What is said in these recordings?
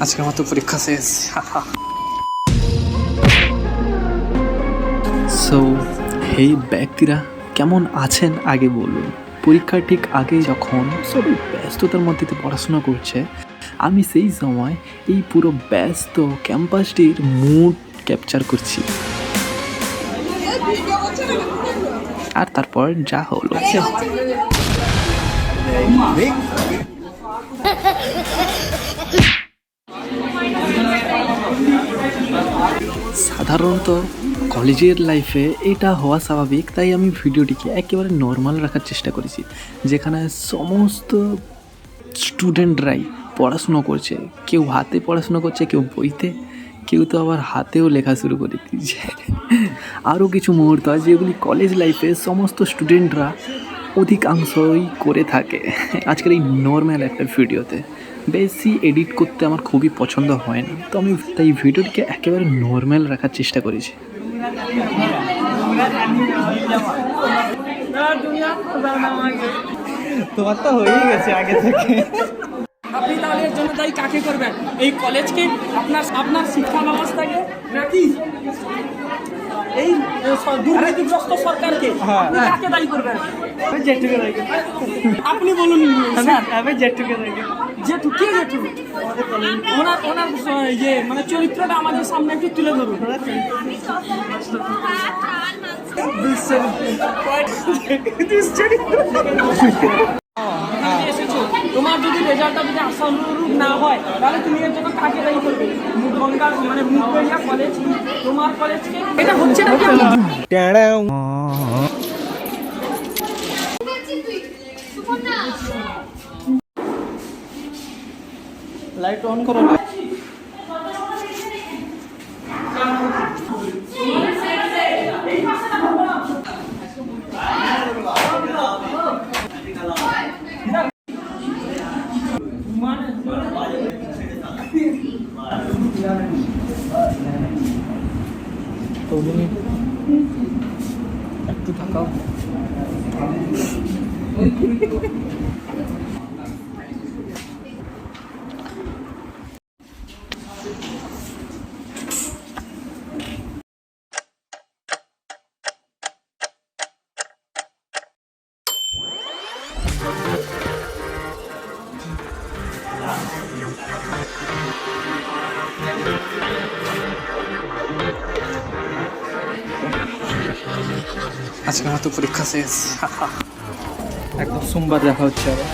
আজকে আমার তো পরীক্ষা শেষ। সো এই ব্যক্তিরা কেমন আছেন আগে বলুন। পরীক্ষার ঠিক আগে যখন সবাই ব্যস্ততার মধ্যে পড়াশোনা করছে, আমি সেই সময় এই পুরো ব্যস্ত ক্যাম্পাসটির মুড ক্যাপচার করছি। আর তারপর যা হলো, সাধারণত কলেজের লাইফে এটা হওয়া স্বাভাবিক, তাই আমি ভিডিওটিকে একেবারে নর্মাল রাখার চেষ্টা করেছি, যেখানে সমস্ত স্টুডেন্টরাই পড়াশুনো করছে। কেউ হাতে পড়াশুনো করছে, কেউ বইতে, কেউ তো আবার হাতেও লেখা শুরু করে দিয়েছে। আরও কিছু মুহূর্ত আছে যেগুলি কলেজ লাইফে সমস্ত স্টুডেন্টরা অধিকাংশই করে থাকে। আজকের এই নর্মাল একটা ভিডিওতে বেশি এডিট করতে আমার খুবই পছন্দ হয় না, তো আমি তাই ভিডিওটিকে একেবারে নর্মাল রাখার চেষ্টা করেছি। তোমার তো হয়েই গেছে আগে থেকে। আপনি তাহলে এর জন্য দায়ী কাকে করবেন? এই কলেজকে, আপনার শিক্ষা ব্যবস্থাকে, নাকি এই দুর্নীতিগ্রস্ত সরকারকে? আপনি কাকে দায়ী করবেন? আপনি বলুন স্যার। জেঠু কে? জেঠু ওনার ইয়ে মানে চরিত্রটা আমাদের সামনে একটু তুলে ধরুন। তোমার যদি রেজাল্টটা যদি আশানুরূপ না হয়, তাহলে তুমি এর জন্য কাকে দায়ী করবে? গঙ্গা মানে মুগবেড়িয়া কলেজ, তোমার কলেজকে? এটা হচ্ছে না কি? লাইট অন করো। একটু থাকাও। আজকে আমার তো পরীক্ষা শেষ। একদম সোমবার দেখা হচ্ছে আবার।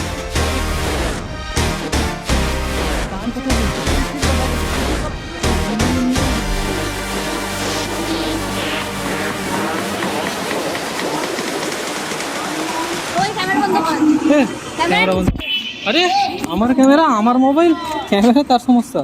ক্যামেরা বন্ধ। আরে আমার ক্যামেরা, আমার মোবাইল, ক্যামেরা তার সমস্যা।